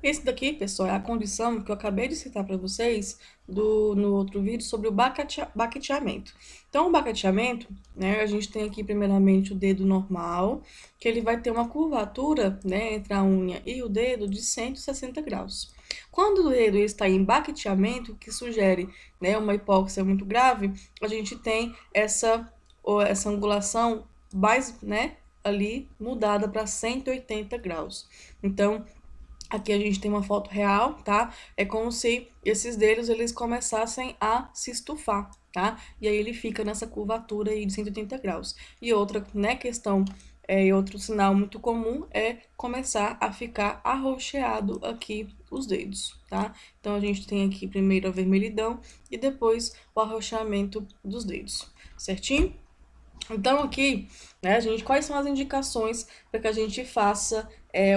Esse daqui, pessoal, é a condição que eu acabei de citar para vocês no outro vídeo sobre o baqueteamento. Então, o baqueteamento, né, a gente tem aqui primeiramente o dedo normal, que ele vai ter uma curvatura, né, entre a unha e o dedo de 160 graus. Quando o dedo está em baqueteamento, que sugere, né, uma hipóxia muito grave, a gente tem essa angulação mais, né, ali mudada para 180 graus. Então, aqui a gente tem uma foto real, tá? É como se esses dedos eles começassem a se estufar, tá? E aí ele fica nessa curvatura aí de 180 graus. E outra, né, questão, e outro sinal muito comum é começar a ficar arroxeado aqui os dedos, tá? Então a gente tem aqui primeiro a vermelhidão e depois o arroxeamento dos dedos, certinho? Então, aqui, né, gente, quais são as indicações para que a gente faça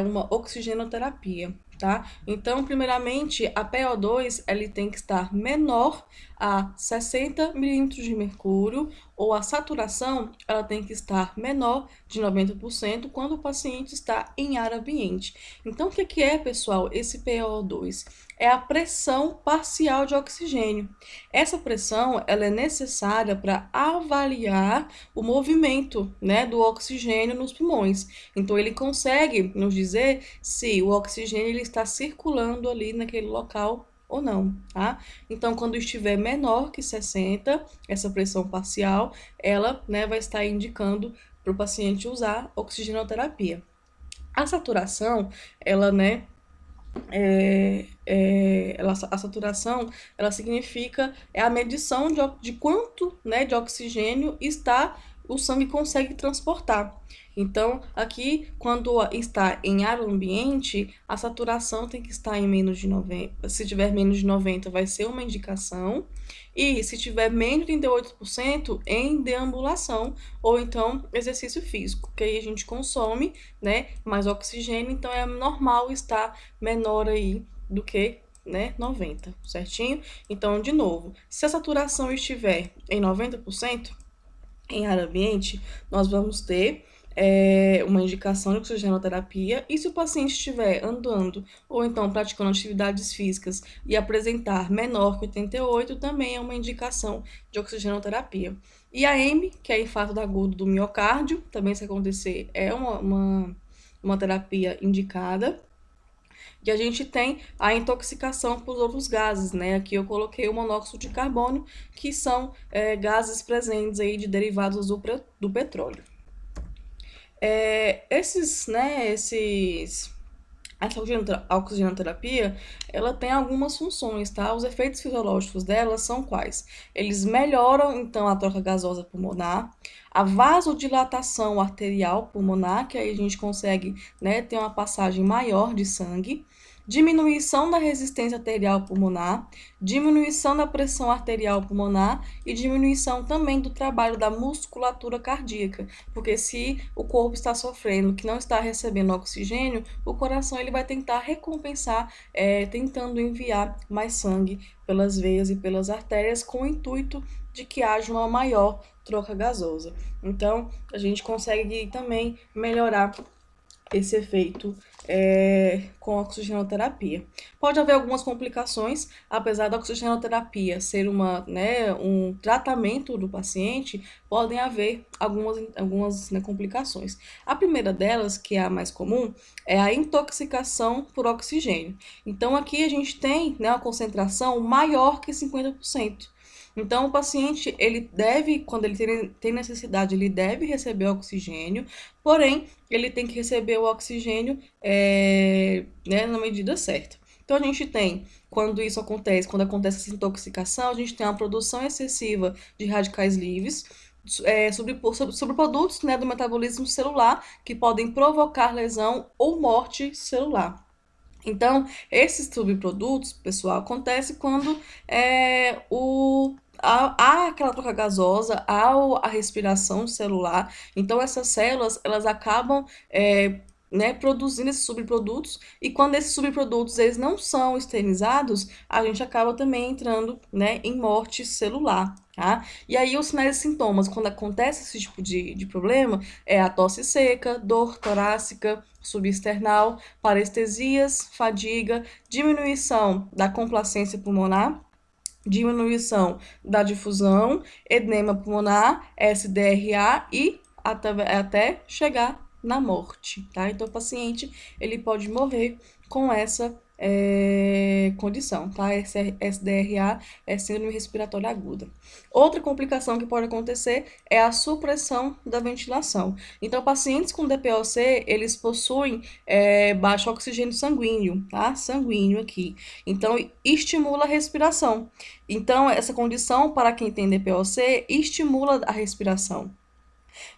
uma oxigenoterapia, tá? Então, primeiramente, a PO2, ele tem que estar menor a 60 milímetros de mercúrio, ou a saturação, ela tem que estar menor de 90% quando o paciente está em ar ambiente. Então, o que é, pessoal, esse PO2? É a pressão parcial de oxigênio. Essa pressão, ela é necessária para avaliar o movimento, né, do oxigênio nos pulmões. Então, ele consegue nos dizer se o oxigênio ele está circulando ali naquele local ou não, tá? Então, quando estiver menor que 60, essa pressão parcial, ela, né, vai estar indicando para o paciente usar oxigenoterapia. A saturação, ela, né, a saturação, ela significa a medição de quanto, né, de oxigênio o sangue consegue transportar. Então, aqui, quando está em ar ambiente, a saturação tem que estar em menos de 90. Se tiver menos de 90, vai ser uma indicação. E se tiver menos de 38%, em deambulação ou então exercício físico, que aí a gente consome, né, mais oxigênio, então é normal estar menor aí do que, né, 90, certinho? Então, de novo, se a saturação estiver em 90% em ar ambiente, nós vamos ter uma indicação de oxigenoterapia, e se o paciente estiver andando ou então praticando atividades físicas e apresentar menor que 88, também é uma indicação de oxigenoterapia. E a M, que é infarto agudo do miocárdio, também se acontecer, é uma terapia indicada. E a gente tem a intoxicação por outros gases, né? Aqui eu coloquei o monóxido de carbono, que são gases presentes aí de derivados do petróleo. Essa oxigenoterapia, ela tem algumas funções, tá? Os efeitos fisiológicos dela são quais? Eles melhoram, então, a troca gasosa pulmonar, a vasodilatação arterial pulmonar, que aí a gente consegue, né, ter uma passagem maior de sangue, diminuição da resistência arterial pulmonar, diminuição da pressão arterial pulmonar e diminuição também do trabalho da musculatura cardíaca, porque se o corpo está sofrendo, que não está recebendo oxigênio, o coração ele vai tentar recompensar, tentando enviar mais sangue pelas veias e pelas artérias, com o intuito de que haja uma maior troca gasosa. Então, a gente consegue também melhorar esse efeito com a oxigenoterapia. Pode haver algumas complicações, apesar da oxigenoterapia ser um tratamento do paciente, podem haver algumas, né, complicações. A primeira delas, que é a mais comum, é a intoxicação por oxigênio. Então, aqui a gente tem, né, uma concentração maior que 50%. Então, o paciente, ele deve, quando ele tem necessidade, ele deve receber oxigênio, porém, ele tem que receber o oxigênio né, na medida certa. Então, a gente tem, quando acontece essa intoxicação, a gente tem uma produção excessiva de radicais livres, sobre produtos, né, do metabolismo celular que podem provocar lesão ou morte celular. Então, esses subprodutos, pessoal, acontece quando há aquela troca gasosa, há a respiração celular. Então, essas células, elas acabam né, produzindo esses subprodutos, e quando esses subprodutos eles não são esterilizados, a gente acaba também entrando, né, em morte celular, tá? E aí os sinais e sintomas, quando acontece esse tipo de problema, é a tosse seca, dor torácica, subesternal, parestesias, fadiga, diminuição da complacência pulmonar, diminuição da difusão, edema pulmonar, SDRA e até chegar na morte, tá? Então, o paciente, ele pode morrer com essa condição, tá? Esse SDRA é síndrome respiratória aguda. Outra complicação que pode acontecer é a supressão da ventilação. Então, pacientes com DPOC, eles possuem baixo oxigênio sanguíneo, tá? Sanguíneo aqui. Então, estimula a respiração. Então, essa condição, para quem tem DPOC, estimula a respiração.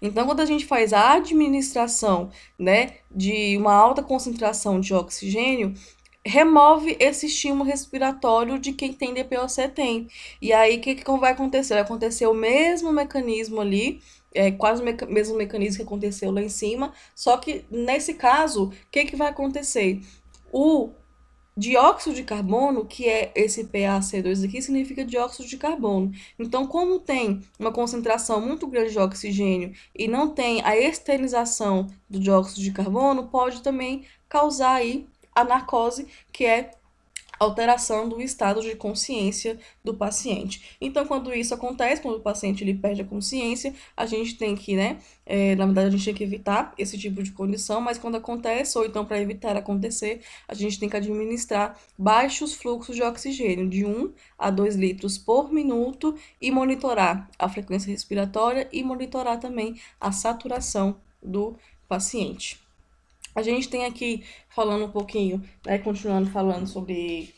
Então, quando a gente faz a administração, né, de uma alta concentração de oxigênio, remove esse estímulo respiratório de quem tem DPOC tem. E aí, o que vai acontecer? Vai acontecer o mesmo mecanismo ali, quase o mesmo mecanismo que aconteceu lá em cima, só que nesse caso, o que vai acontecer? O dióxido de carbono, que é esse PaC2 aqui, significa dióxido de carbono. Então, como tem uma concentração muito grande de oxigênio e não tem a esterilização do dióxido de carbono, pode também causar aí a narcose, que é alteração do estado de consciência do paciente. Então, quando isso acontece, quando o paciente ele perde a consciência, a gente tem que, né, na verdade, a gente tem que evitar esse tipo de condição, mas quando acontece, ou então para evitar acontecer, a gente tem que administrar baixos fluxos de oxigênio, de 1 a 2 litros por minuto, e monitorar a frequência respiratória e monitorar também a saturação do paciente. A gente tem aqui, falando um pouquinho, né, continuando falando sobre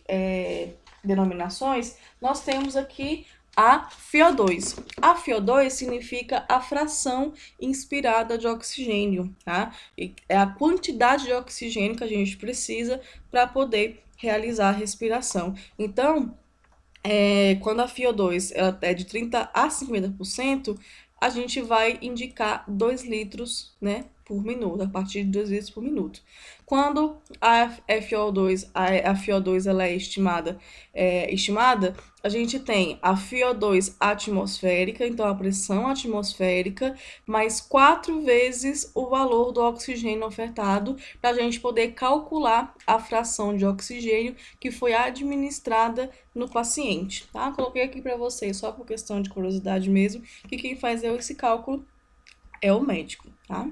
denominações, nós temos aqui a FiO2. A FiO2 significa a fração inspirada de oxigênio, tá? E é a quantidade de oxigênio que a gente precisa para poder realizar a respiração. Então, quando a FiO2 ela é de 30 a 50%, a gente vai indicar 2 litros, né, por minuto, a partir de 2 litros por minuto. Quando a FiO2 ela é estimada, a gente tem a FiO2 atmosférica, então a pressão atmosférica, mais 4 vezes o valor do oxigênio ofertado, para a gente poder calcular a fração de oxigênio que foi administrada no paciente, tá? Coloquei aqui para vocês só por questão de curiosidade mesmo, que quem faz esse cálculo é o médico, tá?